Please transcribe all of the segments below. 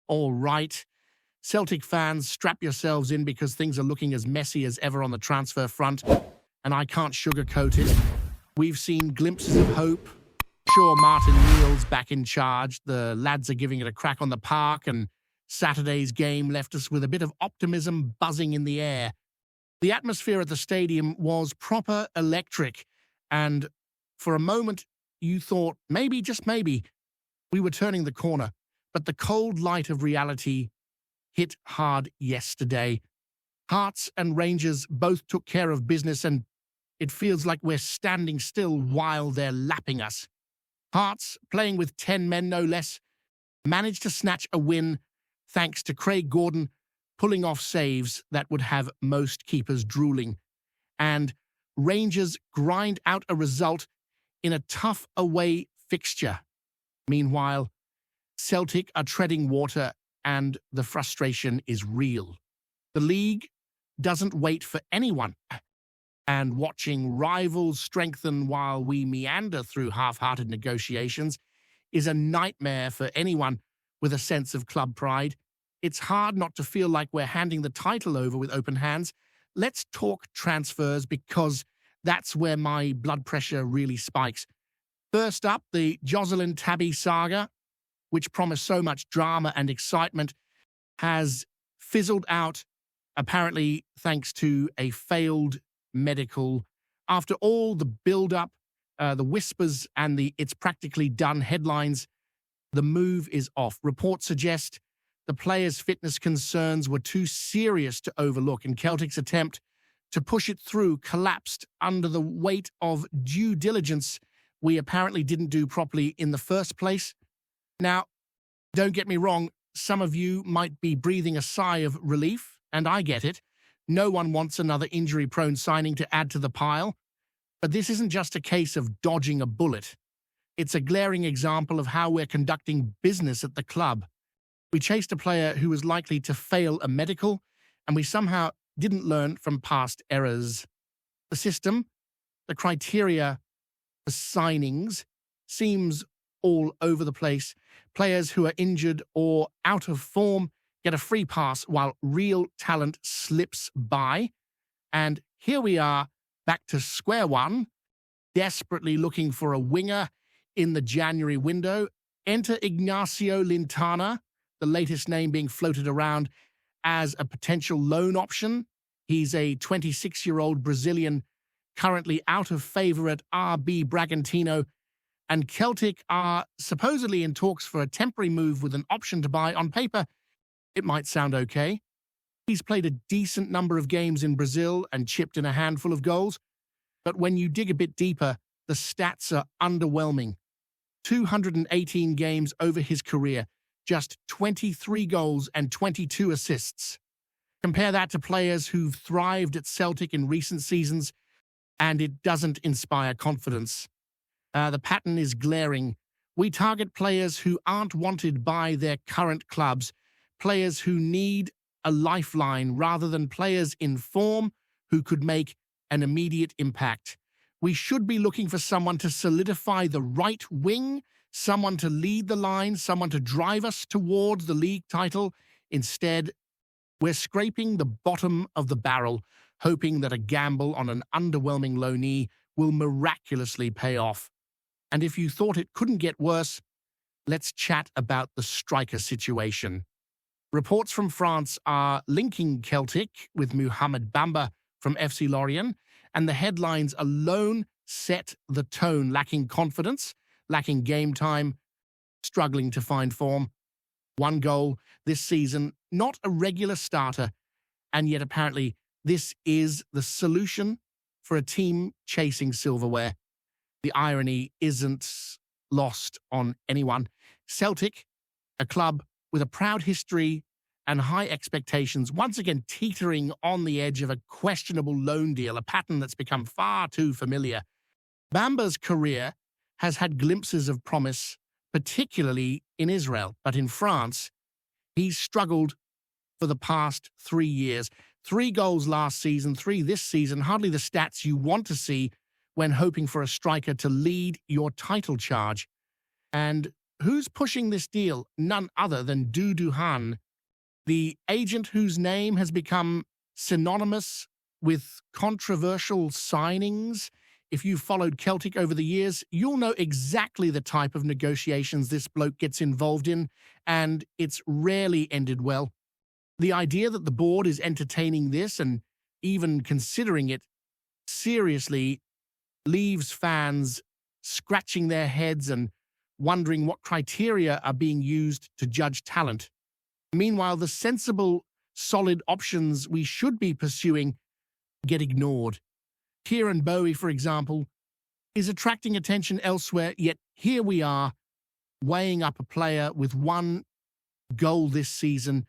All right, Celtic fans, strap yourselves in because things are looking as messy as ever on the transfer front, and I can't sugarcoat it. We've seen glimpses of hope. Sure, Martin Neal's back in charge. The lads are giving it a crack on the park, and Saturday's game left us with a bit of optimism buzzing in the air. The atmosphere at the stadium was proper electric, and for a moment you thought maybe, just maybe, we were turning the corner. But the cold light of reality hit hard yesterday. Hearts and Rangers both took care of business, and it feels like we're standing still while they're lapping us. Hearts, playing with 10 men no less, managed to snatch a win thanks to Craig Gordon pulling off saves that would have most keepers drooling. And Rangers grind out a result in a tough away fixture. Meanwhile, Celtic are treading water and the frustration is real. The league doesn't wait for anyone. And watching rivals strengthen while we meander through half-hearted negotiations is a nightmare for anyone with a sense of club pride. It's hard not to feel like we're handing the title over with open hands. Let's talk transfers because that's where my blood pressure really spikes. First up, the Jocelyn Tabby saga, which promised so much drama and excitement, has fizzled out, apparently thanks to a failed medical. After all the build-up, the whispers and the "it's practically done" headlines, the move is off. Reports suggest the player's fitness concerns were too serious to overlook, and Celtic's attempt to push it through collapsed under the weight of due diligence we apparently didn't do properly in the first place. Now, don't get me wrong, some of you might be breathing a sigh of relief, and I get it. No one wants another injury-prone signing to add to the pile. But this isn't just a case of dodging a bullet. It's a glaring example of how we're conducting business at the club. We chased a player who was likely to fail a medical, and we somehow didn't learn from past errors. The system, the criteria for signings, seems all over the place. Players who are injured or out of form get a free pass while real talent slips by. And here we are, back to square one, desperately looking for a winger in the January window. Enter Ignasio Lintana, the latest name being floated around as a potential loan option. He's a 26-year-old Brazilian currently out of favor at RB Bragantino, and Celtic are supposedly in talks for a temporary move with an option to buy. On paper, it might sound okay. He's played a decent number of games in Brazil and chipped in a handful of goals, but when you dig a bit deeper, the stats are underwhelming. 218 games over his career, just 23 goals and 22 assists. Compare that to players who've thrived at Celtic in recent seasons, and it doesn't inspire confidence. The pattern is glaring. We target players who aren't wanted by their current clubs, players who need a lifeline rather than players in form who could make an immediate impact. We should be looking for someone to solidify the right wing, someone to lead the line, someone to drive us towards the league title. Instead, we're scraping the bottom of the barrel, hoping that a gamble on an underwhelming loanee will miraculously pay off. And if you thought it couldn't get worse, let's chat about the striker situation. Reports from France are linking Celtic with Mohamed Bamba from FC Lorient, and the headlines alone set the tone. Lacking confidence, lacking game time, struggling to find form. 1 goal this season, not a regular starter, and yet apparently this is the solution for a team chasing silverware. The irony isn't lost on anyone. Celtic, a club with a proud history and high expectations, once again teetering on the edge of a questionable loan deal, a pattern that's become far too familiar. Bamba's career has had glimpses of promise, particularly in Israel, but in France, he's struggled for the past 3 years. 3 goals last season, 3 this season, hardly the stats you want to see when hoping for a striker to lead your title charge. And Who's pushing this deal? None other than Dudu Han, the agent whose name has become synonymous with controversial signings. If you've followed Celtic over the years, you'll know exactly the type of negotiations this bloke gets involved in, and it's rarely ended well. The idea that the board is entertaining this and even considering it seriously leaves fans scratching their heads and wondering what criteria are being used to judge talent. Meanwhile, the sensible, solid options we should be pursuing get ignored. Kieran Bowie, for example, is attracting attention elsewhere, yet here we are, weighing up a player with one goal this season,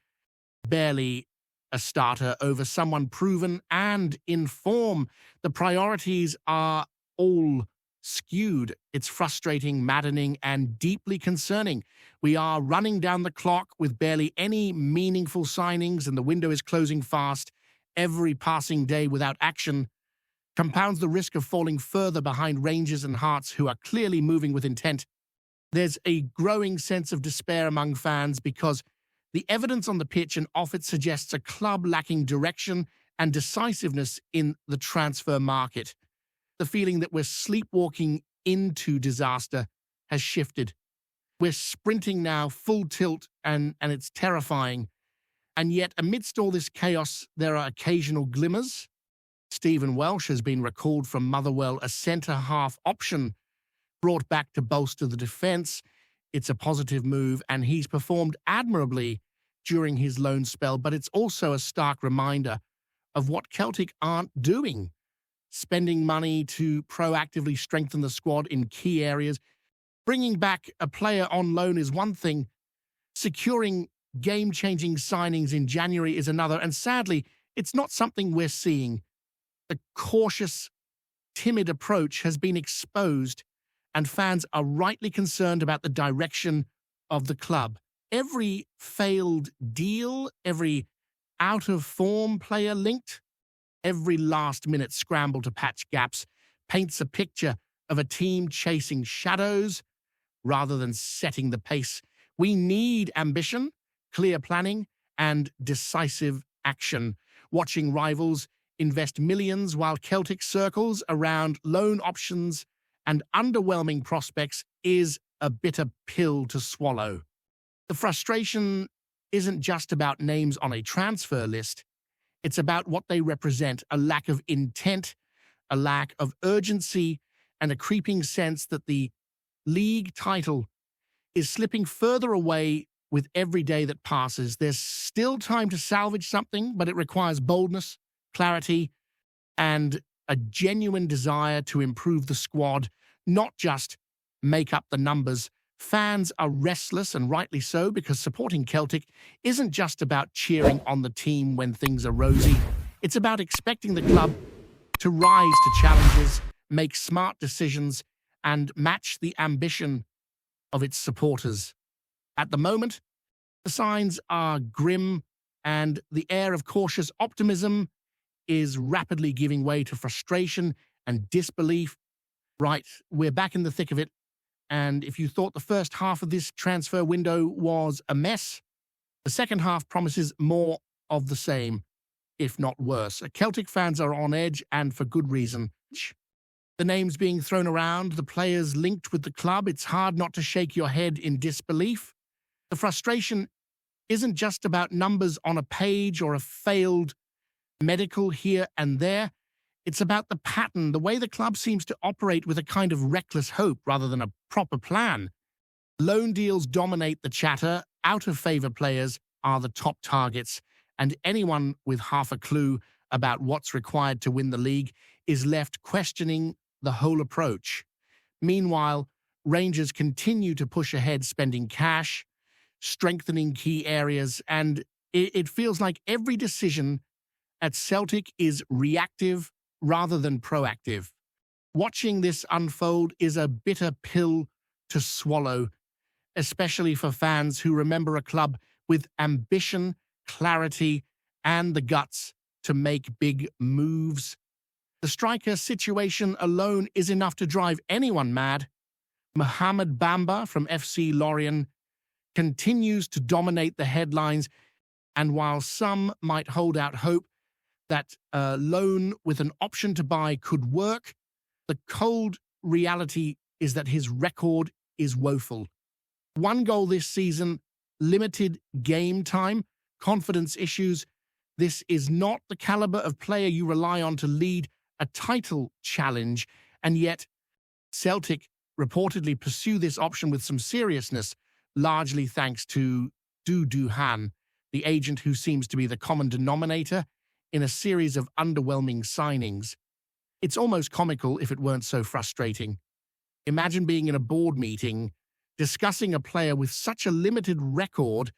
barely a starter, over someone proven and in form. The priorities are all skewed. It's frustrating, maddening, and deeply concerning. We are running down the clock with barely any meaningful signings, and the window is closing fast. Every passing day without action compounds the risk of falling further behind Rangers and Hearts, who are clearly moving with intent. There's a growing sense of despair among fans because the evidence on the pitch and off it suggests a club lacking direction and decisiveness in the transfer market. The feeling that we're sleepwalking into disaster has shifted. We're sprinting now full tilt, and it's terrifying. And yet, amidst all this chaos, there are occasional glimmers. Stephen Welsh has been recalled from Motherwell, a centre-half option, brought back to bolster the defence. It's a positive move, and he's performed admirably during his loan spell, but it's also a stark reminder of what Celtic aren't doing. Spending money to proactively strengthen the squad in key areas. Bringing back a player on loan is one thing. Securing game-changing signings in January is another, and sadly, it's not something we're seeing. The cautious, timid approach has been exposed, and fans are rightly concerned about the direction of the club. Every failed deal, every out-of-form player linked, every last-minute scramble to patch gaps paints a picture of a team chasing shadows rather than setting the pace. We need ambition, clear planning, and decisive action. Watching rivals invest millions while Celtic circles around loan options and underwhelming prospects is a bitter pill to swallow. The frustration isn't just about names on a transfer list. It's about what they represent: a lack of intent, a lack of urgency, and a creeping sense that the league title is slipping further away with every day that passes. There's still time to salvage something, but it requires boldness, clarity, and a genuine desire to improve the squad, not just make up the numbers. Fans are restless, and rightly so, because supporting Celtic isn't just about cheering on the team when things are rosy. It's about expecting the club to rise to challenges, make smart decisions, and match the ambition of its supporters. At the moment, the signs are grim, and the air of cautious optimism is rapidly giving way to frustration and disbelief. Right, we're back in the thick of it. And if you thought the first half of this transfer window was a mess, the second half promises more of the same, if not worse. Celtic fans are on edge, and for good reason. The names being thrown around, the players linked with the club, it's hard not to shake your head in disbelief. The frustration isn't just about numbers on a page or a failed medical here and there. It's about the pattern, the way the club seems to operate with a kind of reckless hope rather than a proper plan. Loan deals dominate the chatter, out-of-favour players are the top targets, and anyone with half a clue about what's required to win the league is left questioning the whole approach. Meanwhile, Rangers continue to push ahead, spending cash, strengthening key areas, and it feels like every decision at Celtic is reactive rather than proactive. Watching this unfold is a bitter pill to swallow, especially for fans who remember a club with ambition, clarity, and the guts to make big moves. The striker situation alone is enough to drive anyone mad. Mohamed Bamba from FC Lorient continues to dominate the headlines, and while some might hold out hope that a loan with an option to buy could work, the cold reality is that his record is woeful. One goal this season, limited game time, confidence issues. This is not the caliber of player you rely on to lead a title challenge, and yet Celtic reportedly pursue this option with some seriousness, largely thanks to Duhan, the agent who seems to be the common denominator in a series of underwhelming signings. It's almost comical if it weren't so frustrating. Imagine being in a board meeting, discussing a player with such a limited record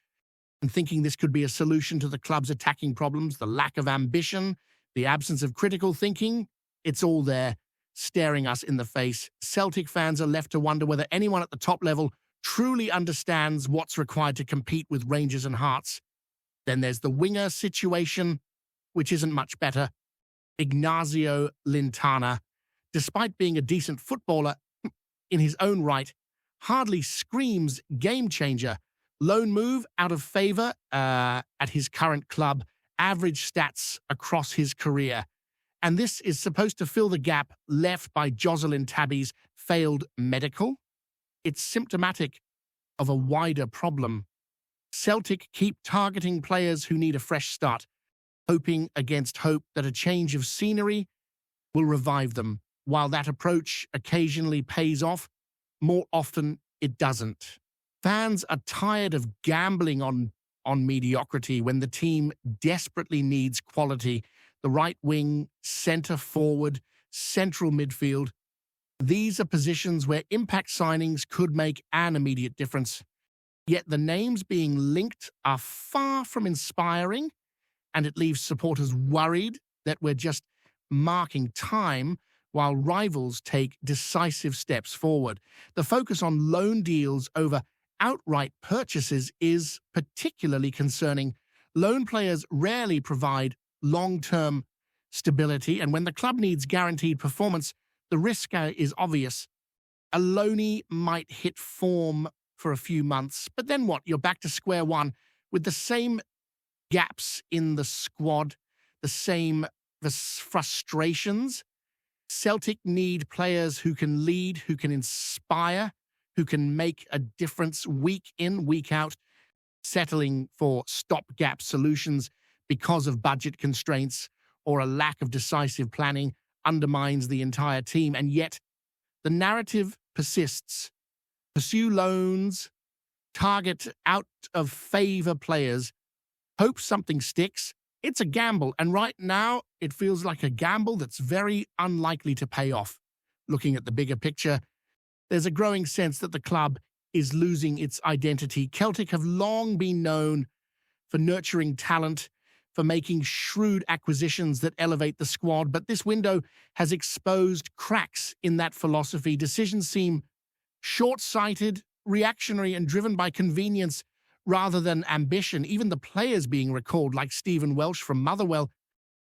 and thinking this could be a solution to the club's attacking problems, the lack of ambition, the absence of critical thinking. It's all there, staring us in the face. Celtic fans are left to wonder whether anyone at the top level truly understands what's required to compete with Rangers and Hearts. Then there's the winger situation, which isn't much better. Ignasio Lintana, despite being a decent footballer in his own right, hardly screams game changer. Loan move out of favour at his current club, average stats across his career. And this is supposed to fill the gap left by Jocelyn Tabby's failed medical. It's symptomatic of a wider problem. Celtic keep targeting players who need a fresh start, hoping against hope that a change of scenery will revive them. While that approach occasionally pays off, more often it doesn't. Fans are tired of gambling on mediocrity when the team desperately needs quality. The right wing, centre forward, central midfield. These are positions where impact signings could make an immediate difference. Yet the names being linked are far from inspiring, and it leaves supporters worried that we're just marking time while rivals take decisive steps forward. The focus on loan deals over outright purchases is particularly concerning. Loan players rarely provide long-term stability, and when the club needs guaranteed performance, the risk is obvious. A loanee might hit form for a few months, but then what? You're back to square one with the same gaps in the squad, the frustrations. Celtic need players who can lead, who can inspire, who can make a difference week in, week out. Settling for stopgap solutions because of budget constraints or a lack of decisive planning undermines the entire team. And yet, the narrative persists. Pursue loans, target out-of-favor players, hope something sticks. It's a gamble, and right now, it feels like a gamble that's very unlikely to pay off. Looking at the bigger picture, there's a growing sense that the club is losing its identity. Celtic have long been known for nurturing talent, for making shrewd acquisitions that elevate the squad, but this window has exposed cracks in that philosophy. Decisions seem short-sighted, reactionary, and driven by convenience rather than ambition. Even the players being recalled, like Stephen Welsh from Motherwell,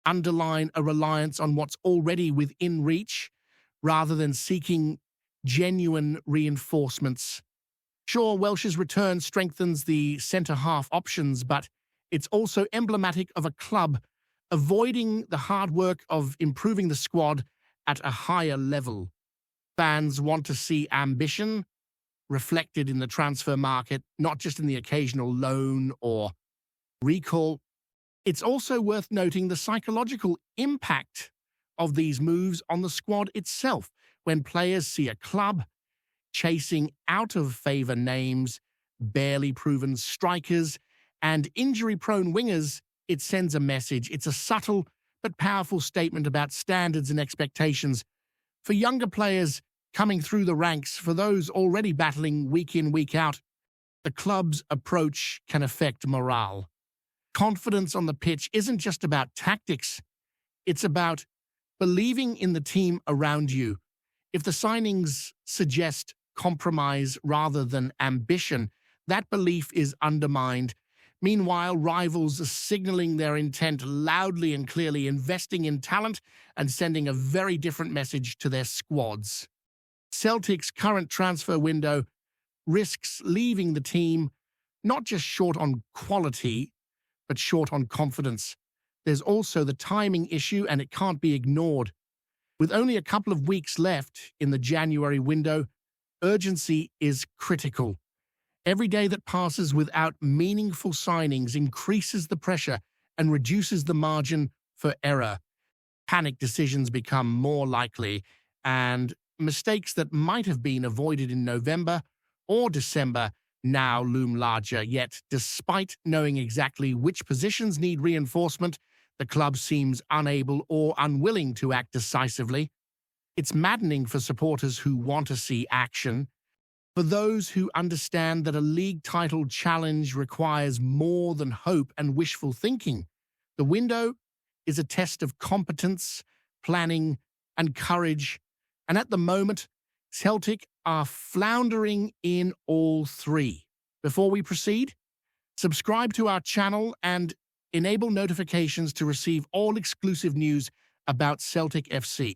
underline a reliance on what's already within reach rather than seeking genuine reinforcements. Sure, Welsh's return strengthens the centre-half options, but it's also emblematic of a club avoiding the hard work of improving the squad at a higher level. Fans want to see ambition reflected in the transfer market, not just in the occasional loan or recall. It's also worth noting the psychological impact of these moves on the squad itself. When players see a club chasing out-of-favour names, barely proven strikers, and injury-prone wingers, it sends a message. It's a subtle but powerful statement about standards and expectations. For younger players coming through the ranks, for those already battling week in, week out, the club's approach can affect morale. Confidence on the pitch isn't just about tactics. It's about believing in the team around you. If the signings suggest compromise rather than ambition, that belief is undermined. Meanwhile, rivals are signaling their intent loudly and clearly, investing in talent and sending a very different message to their squads. Celtic's current transfer window risks leaving the team not just short on quality, but short on confidence. There's also the timing issue, and it can't be ignored. With only a couple of weeks left in the January window, urgency is critical. Every day that passes without meaningful signings increases the pressure and reduces the margin for error. Panic decisions become more likely, and mistakes that might have been avoided in November or December now loom larger. Yet, despite knowing exactly which positions need reinforcement, the club seems unable or unwilling to act decisively. It's maddening for supporters who want to see action. For those who understand that a league title challenge requires more than hope and wishful thinking, the window is a test of competence, planning, and courage. And at the moment, Celtic are floundering in all three. Before we proceed, subscribe to our channel and enable notifications to receive all exclusive news about Celtic FC.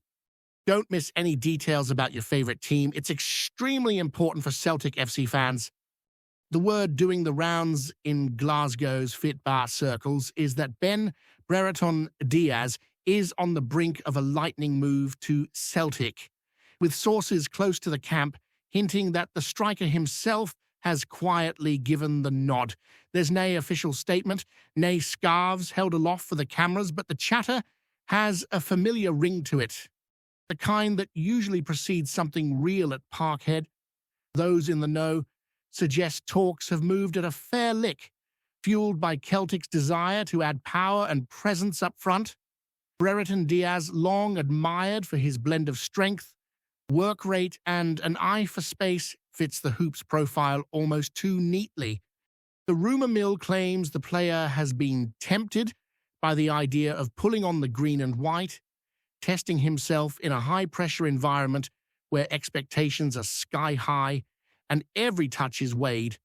Don't miss any details about your favorite team. It's extremely important for Celtic FC fans. The word doing the rounds in Glasgow's fit bar circles is that Brereton Diaz is on the brink of a lightning move to Celtic, with sources close to the camp hinting that the striker himself has quietly given the nod. There's no official statement, no scarves held aloft for the cameras, but the chatter has a familiar ring to it, the kind that usually precedes something real at Parkhead. Those in the know suggest talks have moved at a fair lick, fueled by Celtic's desire to add power and presence up front. Brereton Diaz, long admired for his blend of strength, work rate, and an eye for space, fits the Hoops profile almost too neatly. The rumour mill claims the player has been tempted by the idea of pulling on the green and white, testing himself in a high-pressure environment where expectations are sky-high and every touch is weighed.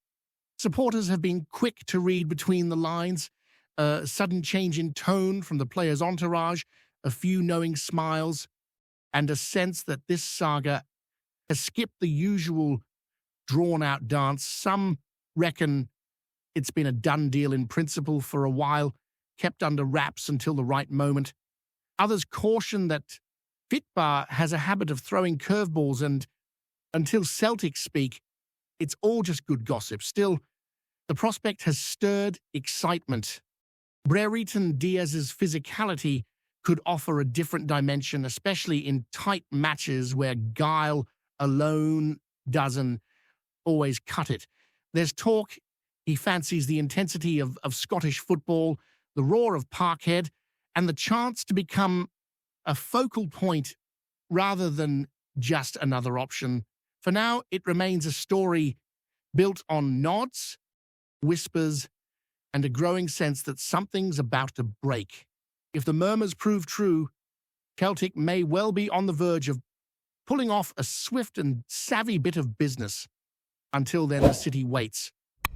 Supporters have been quick to read between the lines, a sudden change in tone from the player's entourage, a few knowing smiles, and a sense that this saga has skipped the usual drawn-out dance. Some reckon it's been a done deal in principle for a while, kept under wraps until the right moment. Others caution that Fitbar has a habit of throwing curveballs, and until Celtic speak, it's all just good gossip. Still, the prospect has stirred excitement. Brereton Diaz's physicality could offer a different dimension, especially in tight matches where guile alone doesn't always cut it. There's talk he fancies the intensity of Scottish football, the roar of Parkhead, and the chance to become a focal point rather than just another option. For now, it remains a story built on nods, whispers, and a growing sense that something's about to break. If the murmurs prove true, Celtic may well be on the verge of pulling off a swift and savvy bit of business. Until then, the city waits,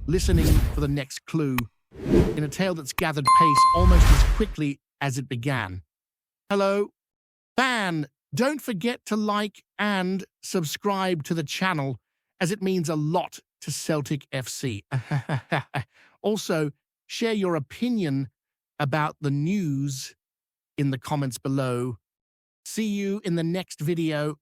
listening for the next clue, in a tale that's gathered pace almost as quickly as it began. Hello, fan! Don't forget to like and subscribe to the channel, as it means a lot to Celtic FC. Also, share your opinion about the news in the comments below. See you in the next video.